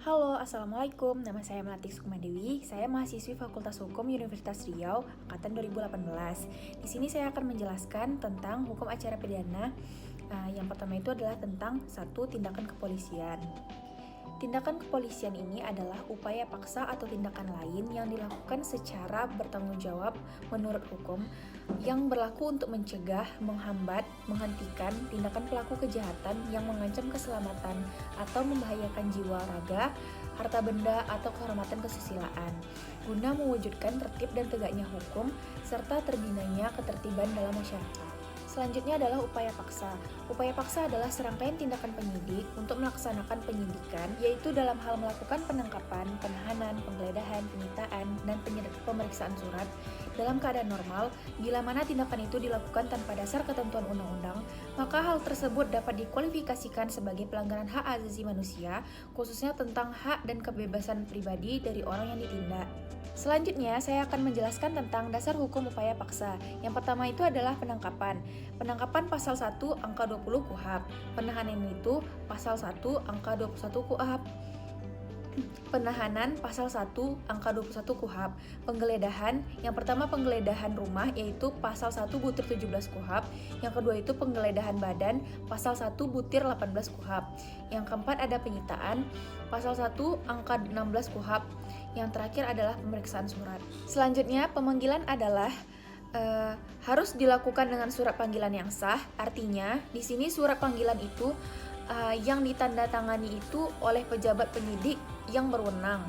Halo, Assalamualaikum. Nama saya Melati Sukma Dewi. Saya mahasiswi Fakultas Hukum Universitas Riau, angkatan 2018. Di sini saya akan menjelaskan tentang hukum acara pidana. Yang pertama itu adalah tentang satu tindakan kepolisian. Tindakan kepolisian ini adalah upaya paksa atau tindakan lain yang dilakukan secara bertanggung jawab menurut hukum yang berlaku untuk mencegah, menghambat, menghentikan tindakan pelaku kejahatan yang mengancam keselamatan atau membahayakan jiwa, raga, harta benda, atau kehormatan kesusilaan, guna mewujudkan tertib dan tegaknya hukum serta terbinanya ketertiban dalam masyarakat. Selanjutnya adalah upaya paksa. Upaya paksa adalah serangkaian tindakan penyidik untuk melaksanakan penyidikan, yaitu dalam hal melakukan penangkapan, penahanan, penggeledahan, penyitaan, dan pemeriksaan surat dalam keadaan normal. Bila mana tindakan itu dilakukan tanpa dasar ketentuan undang-undang, maka hal tersebut dapat dikualifikasikan sebagai pelanggaran hak asasi manusia, khususnya tentang hak dan kebebasan pribadi dari orang yang ditindak. Selanjutnya, saya akan menjelaskan tentang dasar hukum upaya paksa. Yang pertama itu adalah penangkapan. Penangkapan pasal 1 angka 20 KUHP. Penahanan itu pasal 1 angka 21 KUHP. Penahanan pasal 1 angka 21 KUHP. Penggeledahan, yang pertama penggeledahan rumah yaitu pasal 1 butir 17 KUHP. Yang kedua itu penggeledahan badan pasal 1 butir 18 KUHP. Yang keempat ada penyitaan pasal 1 angka 16 KUHP. Yang terakhir adalah pemeriksaan surat. Selanjutnya pemanggilan adalah harus dilakukan dengan surat panggilan yang sah. Artinya di sini surat panggilan itu yang ditandatangani itu oleh pejabat penyidik yang berwenang.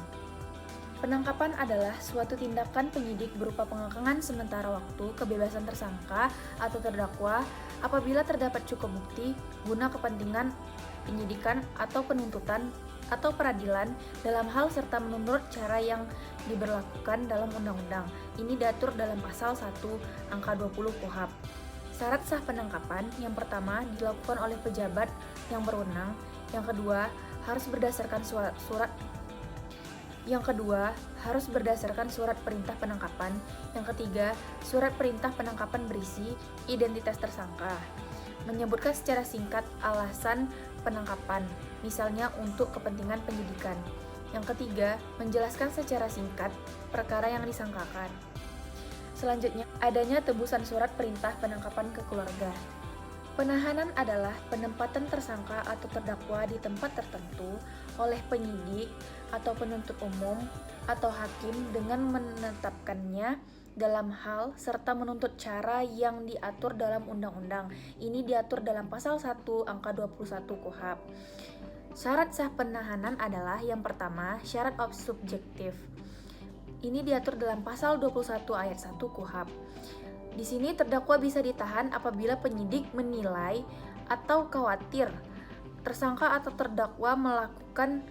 Penangkapan adalah suatu tindakan penyidik berupa pengekangan sementara waktu kebebasan tersangka atau terdakwa apabila terdapat cukup bukti guna kepentingan penyidikan atau penuntutan atau peradilan dalam hal serta menurut cara yang diberlakukan dalam undang-undang. Ini diatur dalam pasal 1 angka 20 KUHP. Syarat sah penangkapan yang pertama dilakukan oleh pejabat yang berwenang, yang kedua harus berdasarkan surat perintah penangkapan, yang ketiga surat perintah penangkapan berisi identitas tersangka, menyebutkan secara singkat alasan penangkapan, misalnya untuk kepentingan penyidikan. Yang ketiga, menjelaskan secara singkat perkara yang disangkakan. Selanjutnya, adanya tebusan surat perintah penangkapan ke keluarga. Penahanan adalah penempatan tersangka atau terdakwa di tempat tertentu oleh penyidik atau penuntut umum atau hakim dengan menetapkannya dalam hal serta menuntut cara yang diatur dalam undang-undang. Ini diatur dalam pasal 1 angka 21 KUHP. Syarat sah penahanan adalah yang pertama, syarat subjektif. Ini diatur dalam pasal 21 ayat 1 KUHP. Di sini terdakwa bisa ditahan apabila penyidik menilai atau khawatir tersangka atau terdakwa melakukan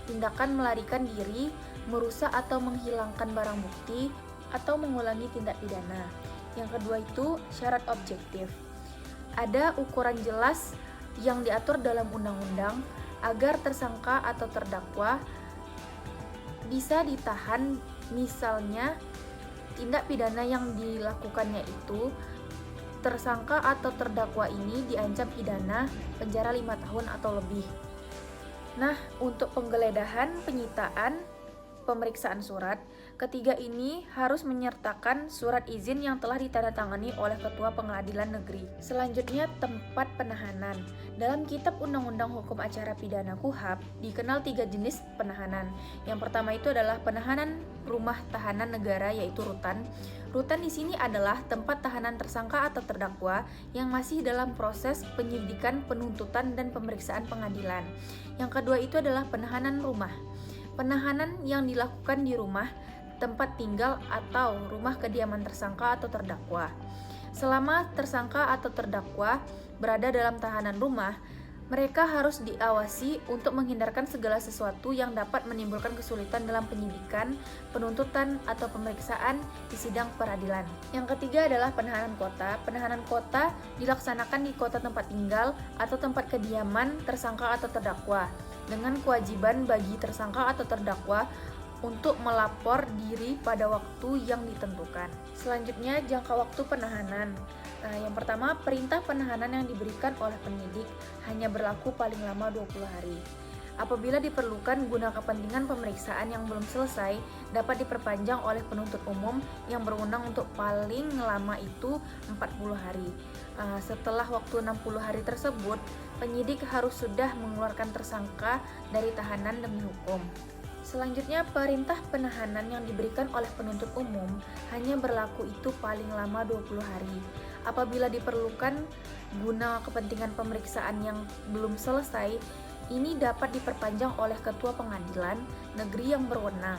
tindakan melarikan diri, merusak atau menghilangkan barang bukti, atau mengulangi tindak pidana. Yang kedua itu syarat objektif. Ada ukuran jelas yang diatur dalam undang-undang agar tersangka atau terdakwa bisa ditahan, misalnya tindak pidana yang dilakukannya itu tersangka atau terdakwa ini diancam pidana penjara 5 tahun atau lebih. Nah, untuk penggeledahan, penyitaan, pemeriksaan surat, ketiga ini harus menyertakan surat izin yang telah ditandatangani oleh Ketua Pengadilan Negeri. Selanjutnya, tempat penahanan. Dalam Kitab Undang-Undang Hukum Acara Pidana KUHP dikenal 3 jenis penahanan. Yang pertama itu adalah penahanan rumah tahanan negara yaitu rutan. Rutan di sini adalah tempat tahanan tersangka atau terdakwa yang masih dalam proses penyidikan, penuntutan, dan pemeriksaan pengadilan. Yang kedua itu adalah penahanan rumah. Penahanan yang dilakukan di rumah, tempat tinggal atau rumah kediaman tersangka atau terdakwa. Selama tersangka atau terdakwa berada dalam tahanan rumah, mereka harus diawasi untuk menghindarkan segala sesuatu yang dapat menimbulkan kesulitan dalam penyidikan, penuntutan, atau pemeriksaan di sidang peradilan. Yang ketiga adalah penahanan kota. Penahanan kota dilaksanakan di kota tempat tinggal atau tempat kediaman tersangka atau terdakwa, dengan kewajiban bagi tersangka atau terdakwa untuk melapor diri pada waktu yang ditentukan. Selanjutnya, jangka waktu penahanan. Yang pertama, perintah penahanan yang diberikan oleh penyidik hanya berlaku paling lama 20 hari. Apabila diperlukan guna kepentingan pemeriksaan yang belum selesai, dapat diperpanjang oleh penuntut umum yang berwenang untuk paling lama itu 40 hari. Setelah waktu 60 hari tersebut, penyidik harus sudah mengeluarkan tersangka dari tahanan demi hukum. Selanjutnya, perintah penahanan yang diberikan oleh penuntut umum hanya berlaku itu paling lama 20 hari. Apabila diperlukan guna kepentingan pemeriksaan yang belum selesai, ini dapat diperpanjang oleh ketua pengadilan negeri yang berwenang.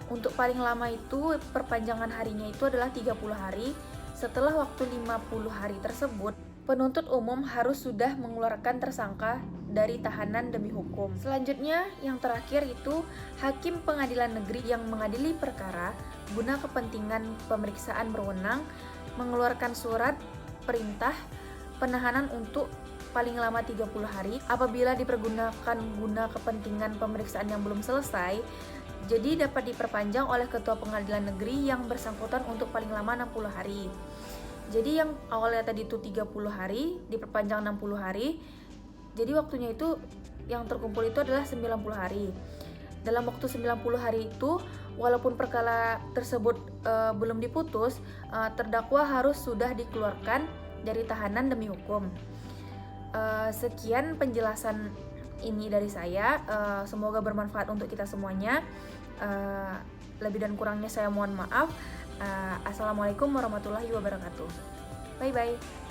Untuk paling lama itu, perpanjangan harinya itu adalah 30 hari. Setelah waktu 50 hari tersebut, penuntut umum harus sudah mengeluarkan tersangka dari tahanan demi hukum. Selanjutnya, yang terakhir itu hakim pengadilan negeri yang mengadili perkara guna kepentingan pemeriksaan berwenang mengeluarkan surat perintah penahanan untuk paling lama 30 hari. Apabila dipergunakan guna kepentingan pemeriksaan yang belum selesai, jadi dapat diperpanjang oleh ketua pengadilan negeri yang bersangkutan untuk paling lama 60 hari. Jadi yang awalnya tadi itu 30 hari diperpanjang 60 hari. Jadi waktunya itu yang terkumpul itu adalah 90 hari. Dalam waktu 90 hari itu, walaupun perkara tersebut belum diputus, terdakwa harus sudah dikeluarkan dari tahanan demi hukum. Sekian penjelasan ini dari saya. Semoga bermanfaat untuk kita semuanya. Lebih dan kurangnya saya mohon maaf. Assalamualaikum warahmatullahi wabarakatuh. Bye bye.